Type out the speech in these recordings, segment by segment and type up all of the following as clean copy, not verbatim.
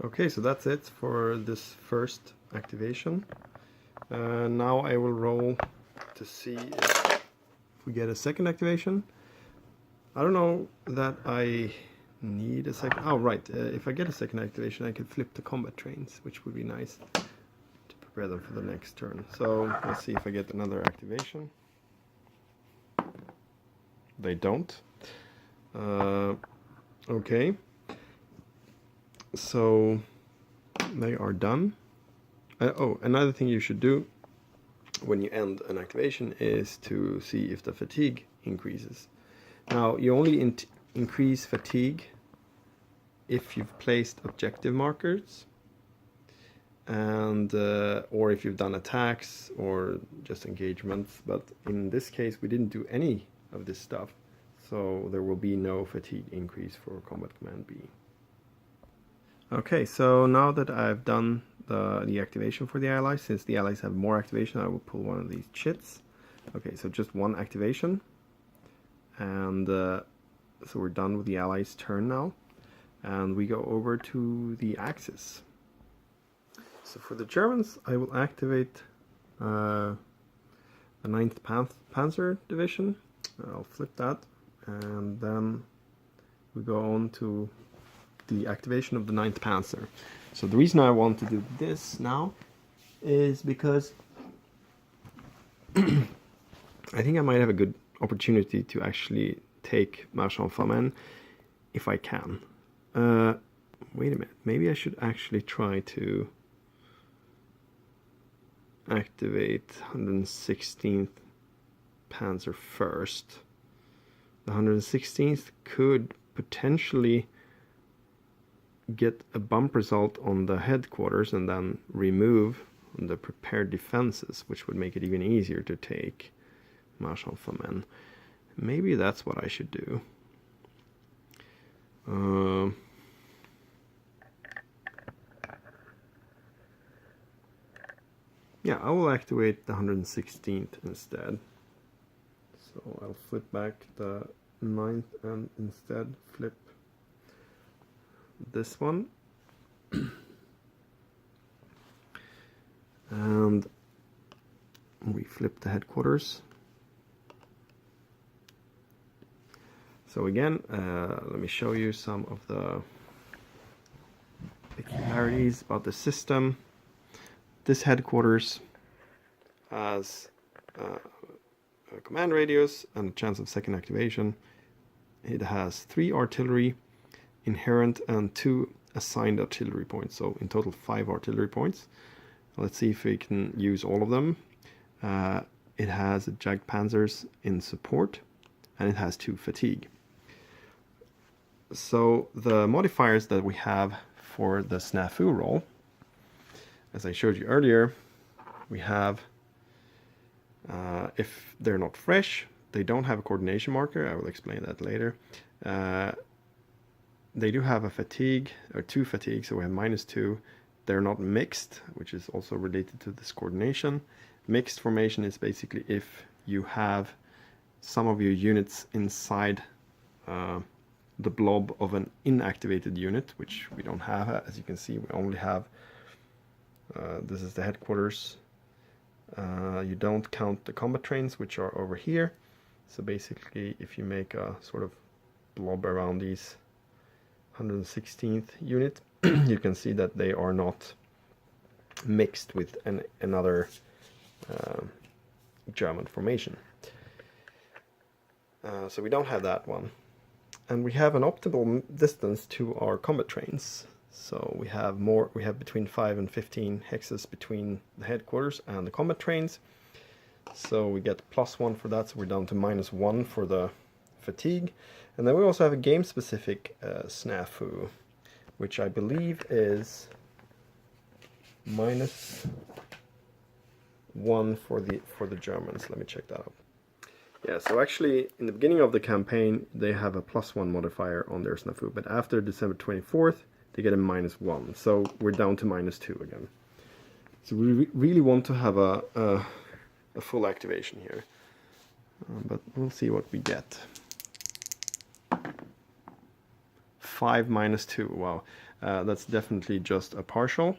Okay, so that's it for this first activation. Now I will roll to see if we get a second activation. I don't know that I need a second. Oh, right. If I get a second activation, I can flip the combat trains, which would be nice to prepare them for the next turn. So let's see if I get another activation. They don't. Okay. So they are done. Oh, another thing you should do when you end an activation is to see if the fatigue increases. Now, you only increase fatigue if you've placed objective markers, and or if you've done attacks or just engagements. But in this case, we didn't do any of this stuff, so there will be no fatigue increase for Combat Command B. Okay, so now that I've done the activation for the allies, since the allies have more activation, I will pull one of these chits. Okay, so just one activation, and so we're done with the allies' turn now, and we go over to the Axis. So for the Germans, I will activate the 9th Panzer Division. I'll flip that, and then we go on to the activation of the 9th Panzer. So the reason I want to do this now is because I think I might have a good opportunity to actually take Marche en Famenne if I can. Wait a minute, maybe I should actually try to activate 116th Panzer first. The 116th could potentially get a bump result on the headquarters and then remove the prepared defenses, which would make it even easier to take Marche en Famenne. Maybe that's what I should do. Yeah, I will activate the 116th instead. So I'll flip back the 9th and instead flip this one. And we flip the headquarters. So again, let me show you some of the peculiarities about the system. This headquarters has a command radius and a chance of second activation. It has 3 artillery inherent and 2 assigned artillery points, so in total 5 artillery points. Let's see if we can use all of them. It has Jagdpanzers in support, and it has 2 fatigue. So the modifiers that we have for the SNAFU roll, as I showed you earlier, we have, if they're not fresh, they don't have a coordination marker. I will explain that later. They do have a fatigue, or 2 fatigue, so we have -2. They're not mixed, which is also related to this coordination. Mixed formation is basically if you have some of your units inside the blob of an inactivated unit, which we don't have. As you can see, we only have, this is the headquarters. You don't count the combat trains, which are over here. So basically, if you make a sort of blob around these 116th unit, you can see that they are not mixed with another German formation. So we don't have that one. And we have an optimal distance to our combat trains. So we have between 5 and 15 hexes between the headquarters and the combat trains. So we get +1 for that, so we're down to -1 for the fatigue. And then we also have a game-specific SNAFU, which I believe is -1 for the Germans. Let me check that out. Yeah, so actually in the beginning of the campaign they have a +1 modifier on their SNAFU, but after December 24th they get a -1. So we're down to -2 again. So we really want to have a full activation here, but we'll see what we get. 5 minus 2. Wow, that's definitely just a partial.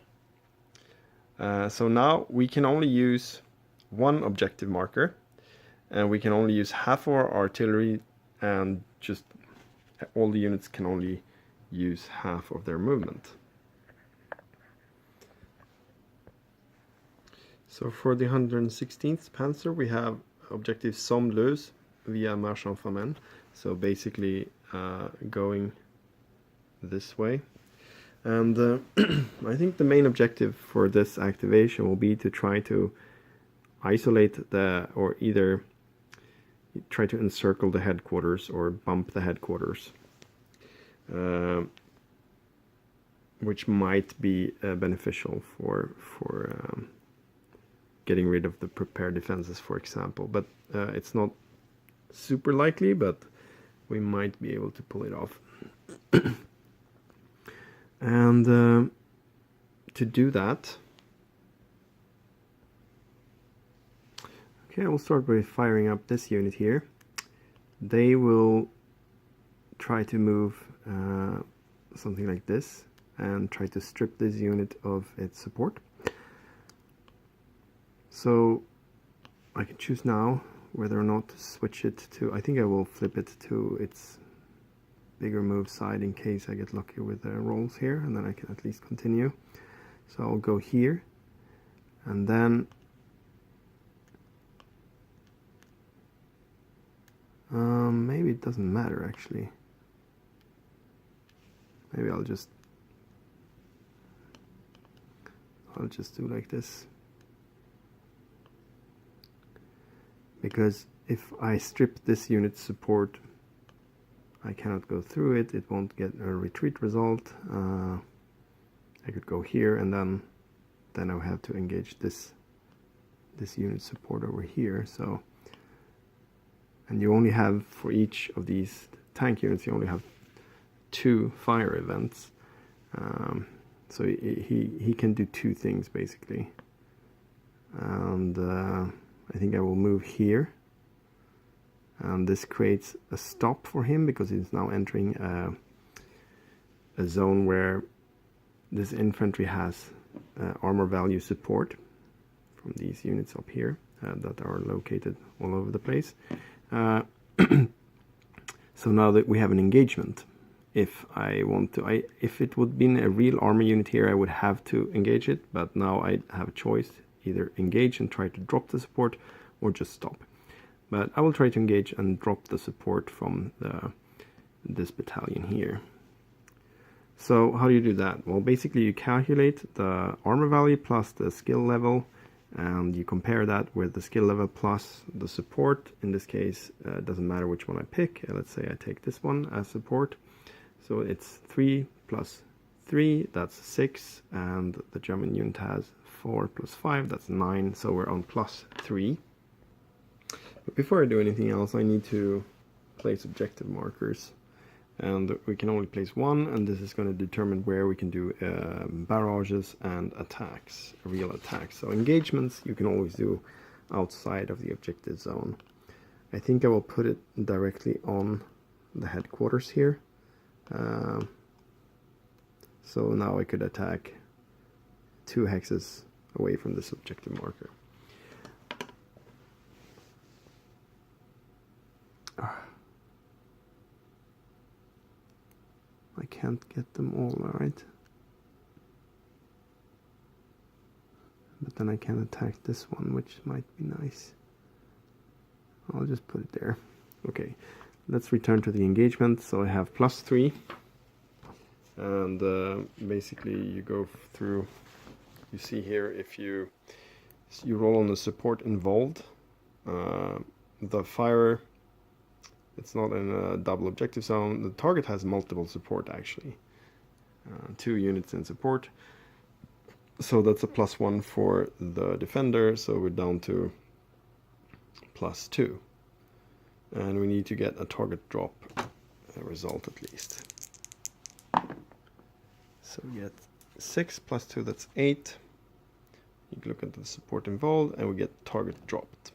So now we can only use one objective marker, and we can only use half of our artillery, and just all the units can only use half of their movement. So for the 116th Panzer, we have objective Somme-Leuze via Marchand-Famenne. So basically going this way. And I think the main objective for this activation will be to try to isolate or either try to encircle the headquarters or bump the headquarters, which might be beneficial for getting rid of the prepared defenses, for example. But it's not super likely, but we might be able to pull it off. And to do that, okay, I will start by firing up this unit here. They will try to move something like this and try to strip this unit of its support. So I can choose now whether or not to switch it to, I think I will flip it to its bigger move side in case I get lucky with the rolls here, and then I can at least continue. So I'll go here, and then maybe it doesn't matter actually. Maybe I'll just do like this. Because if I strip this unit's support, I cannot go through it. It won't get a retreat result. I could go here, and then I would have to engage this unit support over here. So, and you only have, for each of these tank units, you only have 2 fire events. So he can do 2 things basically. And I think I will move here, and this creates a stop for him because he's now entering a zone where this infantry has armor value support from these units up here that are located all over the place. So now that we have an engagement, if I want to, if it would be a real armor unit here, I would have to engage it, but now I have a choice: either engage and try to drop the support, or just stop. But I will try to engage and drop the support from this battalion here. So how do you do that? Well, basically you calculate the armor value plus the skill level, and you compare that with the skill level plus the support. In this case, it doesn't matter which one I pick. Let's say I take this one as support. So it's 3 plus 3, that's 6, and the German unit has 4 plus 5, that's 9, so we're on plus 3. But before I do anything else, I need to place objective markers, and we can only place 1, and this is going to determine where we can do barrages and attacks, real attacks. So engagements you can always do outside of the objective zone. I think I will put it directly on the headquarters here. So now I could attack 2 hexes away from this objective marker. I can't get them all, alright. But then I can attack this one, which might be nice. I'll just put it there. Okay, let's return to the engagement. So I have plus 3. And basically you go through, you see here, if you roll on the support involved, the fire, it's not in a double objective zone. The target has multiple support actually, 2 units in support, so that's a plus 1 for the defender, so we're down to plus 2, and we need to get a target drop result at least. So we get 6 plus 2, that's 8. You can look at the support involved, and we get target dropped.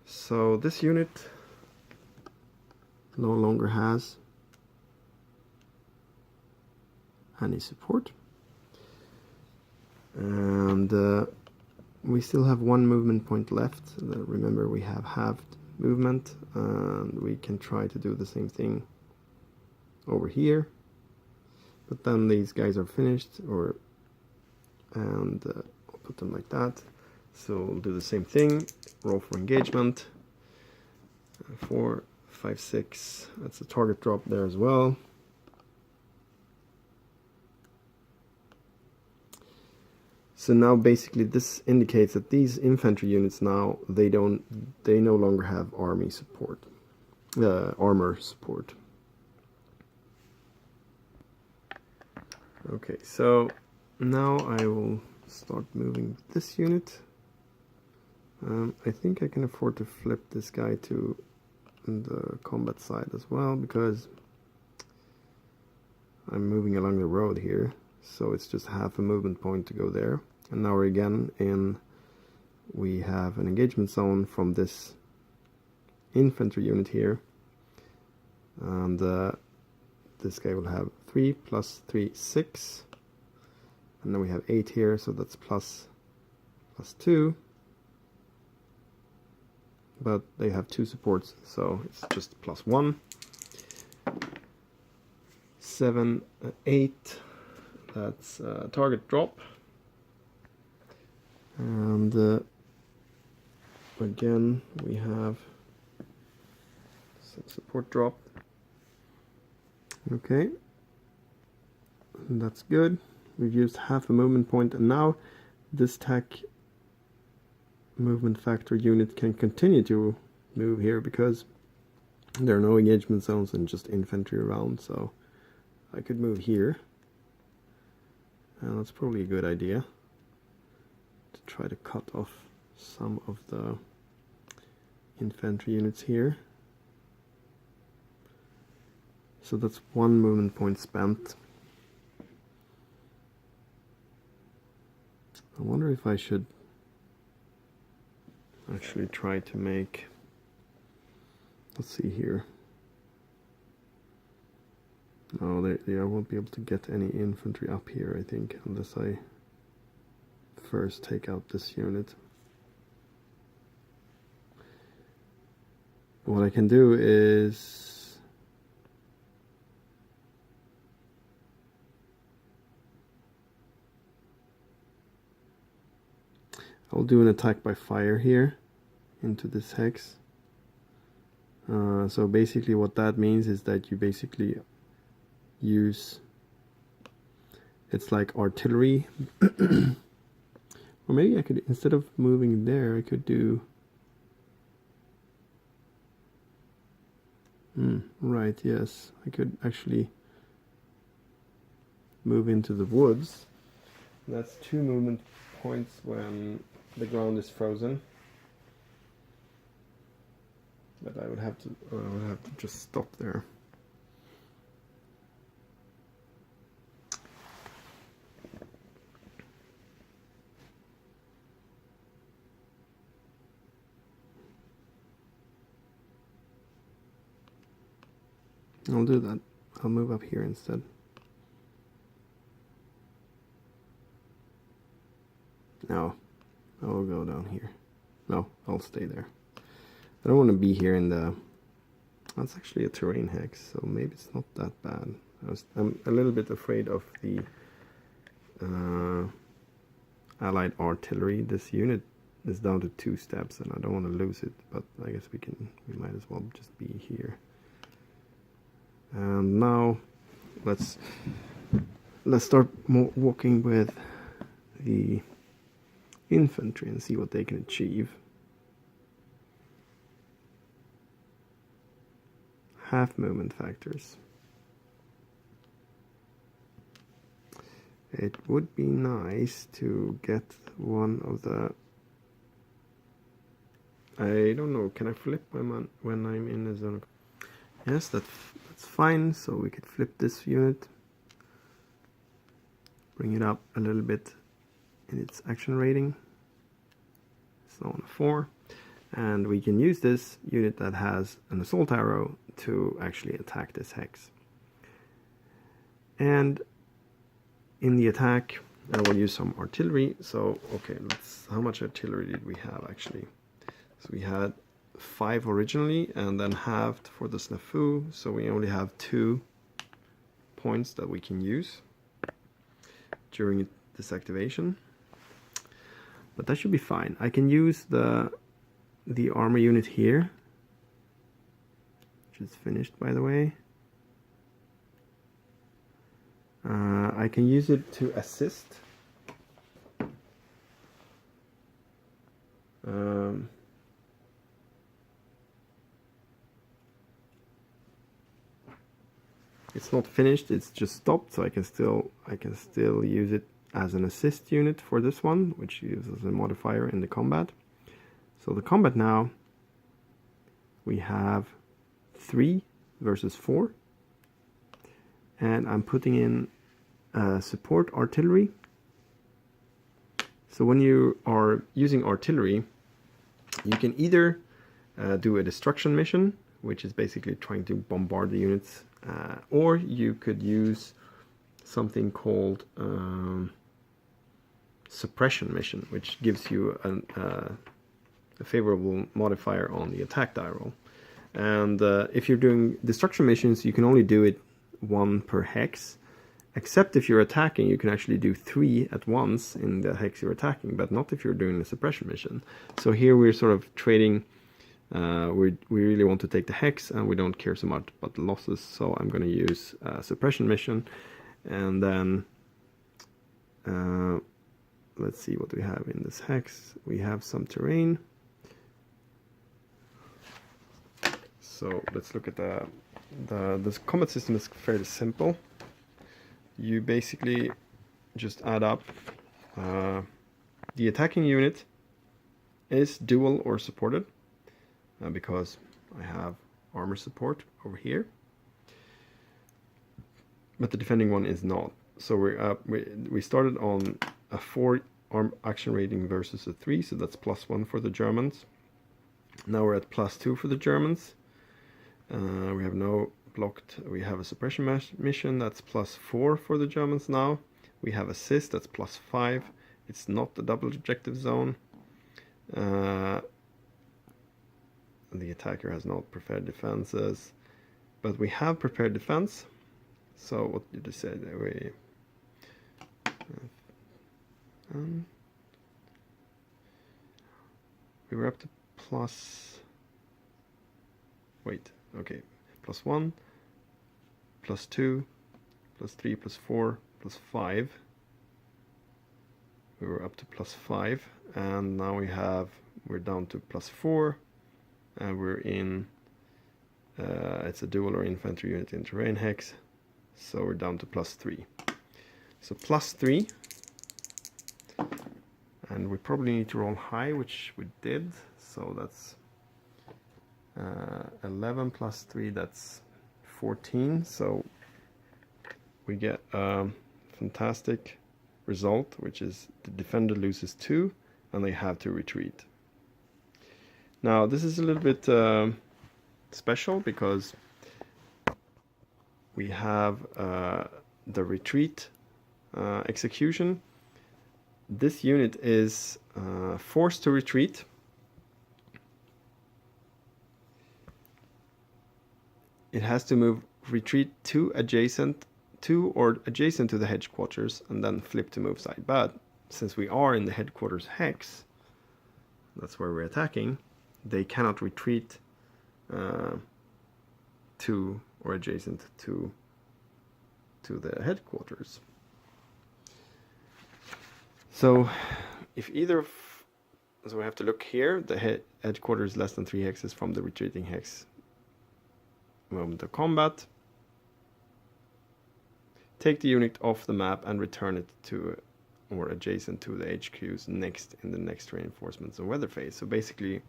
So this unit no longer has any support. And we still have one movement point left. Remember, we have halved movement, and we can try to do the same thing over here. But then these guys are finished, and I'll put them like that. So we'll do the same thing. Roll for engagement. 4, 5, 6. That's a target drop there as well. So now basically this indicates that these infantry units now, they no longer have army support, armor support. Okay, so now I will start moving this unit. I think I can afford to flip this guy to the combat side as well, because I'm moving along the road here, so it's just half a movement point to go there. And now we're again we have an engagement zone from this infantry unit here, and this guy will have 3 plus 3, 6, and then we have 8 here, so that's plus 2, but they have 2 supports, so it's just plus 1. 7, 8, that's target drop. And again we have some support drop. Okay, that's good. We've used half a movement point, and now this TAC movement factor unit can continue to move here because there are no engagement zones and just infantry around. So I could move here, and that's probably a good idea, to try to cut off some of the infantry units here. So that's 1 movement point spent. I wonder if I should actually try to make, let's see here. No, I won't be able to get any infantry up here, I think, unless I first take out this unit. What I can do is I'll do an attack by fire here into this hex. So basically what that means is that you basically use, it's like artillery. Or maybe I could, instead of moving there, I could do, right, yes, I could actually move into the woods. That's 2 movement points when the ground is frozen. But I would have to just stop there. I'll do that. I'll move up here instead. No, I'll go down here. No, I'll stay there. I don't want to be here in the... That's actually a terrain hex, so maybe it's not that bad. I'm a little bit afraid of the allied artillery. This unit is down to 2 steps, and I don't want to lose it. But I guess we might as well just be here. And now let's start walking with the infantry and see what they can achieve. Half movement factors. It would be nice to get one of the... I don't know, can I flip when I'm in the zone? Yes, that's fine, so we could flip this unit. Bring it up a little bit in its action rating. So on a 4. And we can use this unit that has an assault arrow to actually attack this hex. And in the attack, and we'll use some artillery. So okay, how much artillery did we have actually? So we had 5 originally, and then halved for the SNAFU, so we only have 2 points that we can use during this activation. But that should be fine. I can use the armor unit here, which is finished by the way. I can use it to assist. It's not finished, it's just stopped, so I can still use it as an assist unit for this one, which uses a modifier in the combat. So the combat now, we have 3 versus 4, and I'm putting in support artillery. So when you are using artillery, you can either do a destruction mission, which is basically trying to bombard the units, or you could use something called suppression mission, which gives you a favorable modifier on the attack die roll. And if you're doing destruction missions, you can only do it 1 per hex, except if you're attacking, you can actually do 3 at once in the hex you're attacking, but not if you're doing a suppression mission. So here we're sort of trading. We really want to take the hex, and we don't care so much about the losses, so I'm going to use a suppression mission. And then let's see what we have in this hex. We have some terrain. So let's look at this combat system is fairly simple. You basically just add up the attacking unit is dual or supported, because I have armor support over here, but the defending one is not. So we started on a 4 arm action rating versus a 3, so that's +1 for the Germans. Now we're at +2 for the Germans. We have no blocked. We have a suppression mission, that's +4 for the Germans now. We have assist, that's +5. It's not the double objective zone. The attacker has not prepared defenses, but we have prepared defense. So what did you say there? We were up to +1, +2, +3, +4, +5. We were up to +5, and now we're down to +4, and we're in it's a dual or infantry unit in terrain hex, so we're down to +3. So +3, and we probably need to roll high, which we did. So that's 11 +3, that's 14. So we get a fantastic result, which is the defender loses 2 and they have to retreat. Now this is a little bit special because we have the retreat execution. This unit is forced to retreat. It has to retreat to adjacent to the headquarters and then flip to move side. But since we are in the headquarters hex, that's where we're attacking, they cannot retreat to or adjacent to the headquarters. So if so we have to look here, the headquarters less than 3 hexes from the retreating hex. Moment of combat. Take the unit off the map and return it to or adjacent to the HQs in the next reinforcements and weather phase. So basically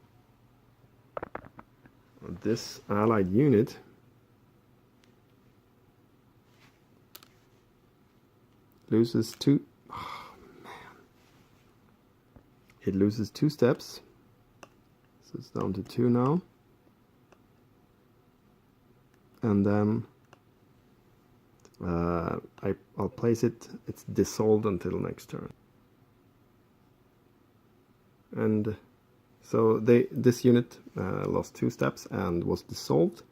this allied unit loses 2. Oh, man. It loses 2 steps. So it's down to 2 now. And then I'll place it. It's dissolved until next turn. And so this unit lost 2 steps and was dissolved,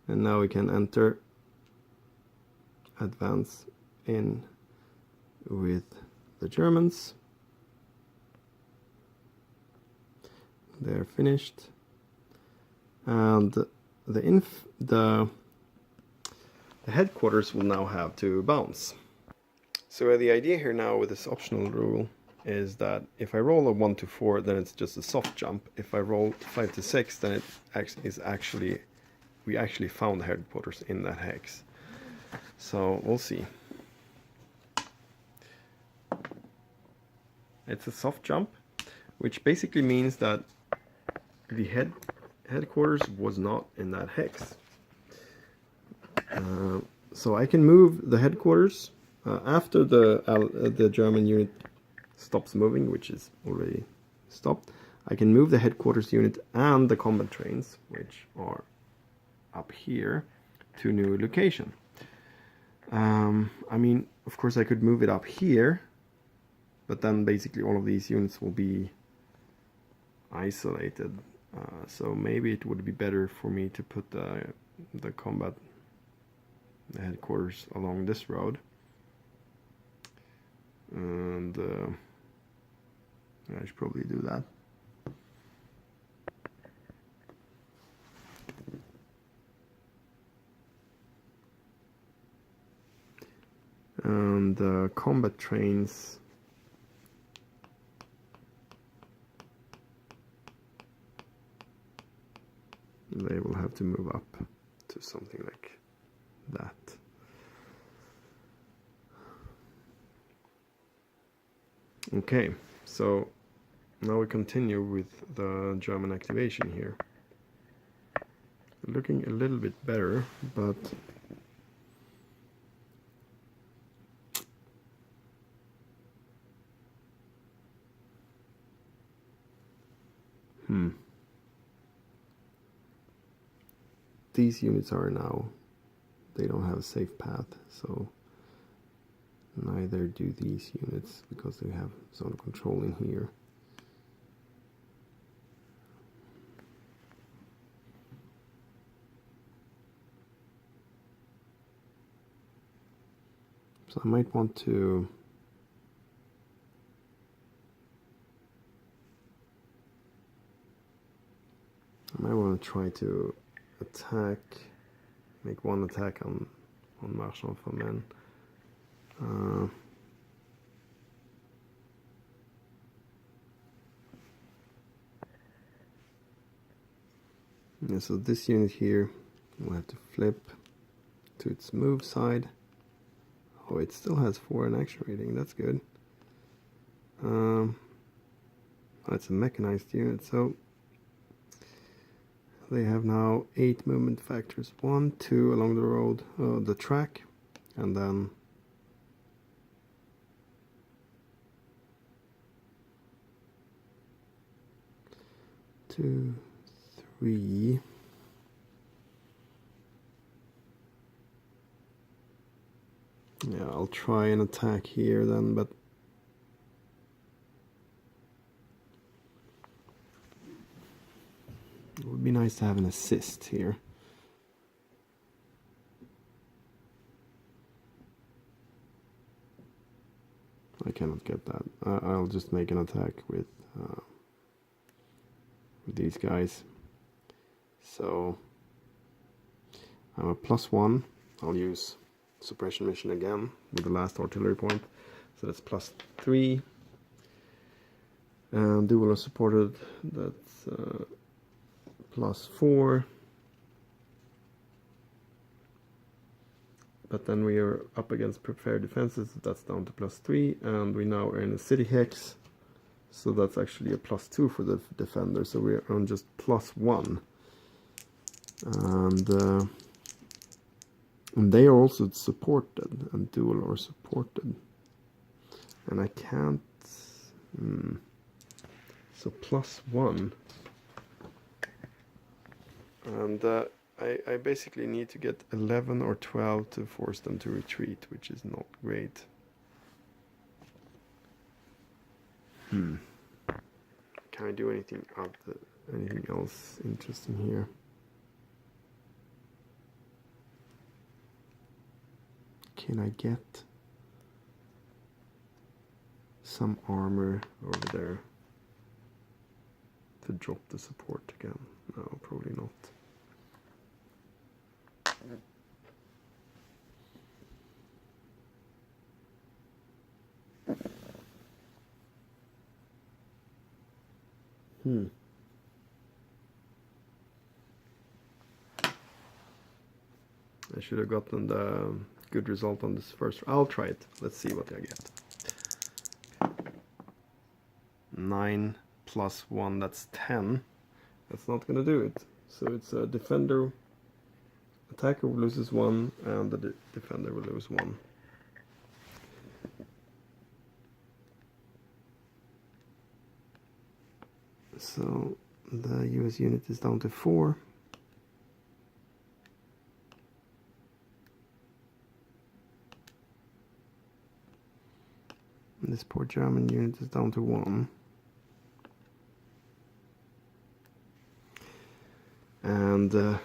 and now we can enter advance in with the Germans. They're finished, and the headquarters will now have to bounce. So the idea here now with this optional rule is that if I roll a 1 to 4, then it's just a soft jump. If I roll 5 to 6, then we actually found the headquarters in that hex. So we'll see. It's a soft jump, which basically means that the headquarters was not in that hex. So I can move the headquarters after the German unit stops moving, which is already stopped. I can move the headquarters unit and the combat trains, which are up here, to a new location. I mean, of course I could move it up here, but then basically all of these units will be isolated. So maybe it would be better for me to put the headquarters along this road. And I should probably do that. And the combat trains, they will have to move up to something like that. Okay, so now we continue with the German activation here. Looking a little bit better, but these units are now, they don't have a safe path, so neither do these units because they have zone of control in here. So I might want to try to attack, make one attack on Marchand for Men. Yeah, so this unit here will have to flip to its move side. Oh, it still has 4 in action rating, that's good. It's a mechanized unit, so they have now 8 movement factors. 1, 2 along the road, the track, and then 2, 3. Yeah, I'll try an attack here then, but it would be nice to have an assist here. I cannot get that. I'll just make an attack with these guys. So I'm a +1. I'll use suppression mission again with the last artillery point. So that's +3. And dual unsupported, that's +4. But then we are up against prepared defenses, that's down to +3, and we now are in a city hex, so that's actually a +2 for the defender, so we're on just +1. And they are also supported, and dual are supported. And I can't... So +1. And I basically need to get 11 or 12 to force them to retreat, which is not great. Can I do anything else interesting here? Can I get some armor over there to drop the support again? No, probably not. I should have gotten the good result on this first. I'll try it. Let's see what I get. 9 plus 1, that's 10. That's not gonna do it. So it's a defender. Attacker loses 1 and the defender will lose 1. So the US unit is down to 4. And this poor German unit is down to 1. And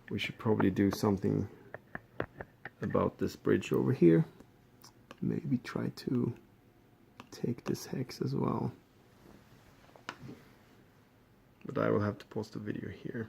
we should probably do something about this bridge over here. Maybe try to take this hex as well. But I will have to pause the video here.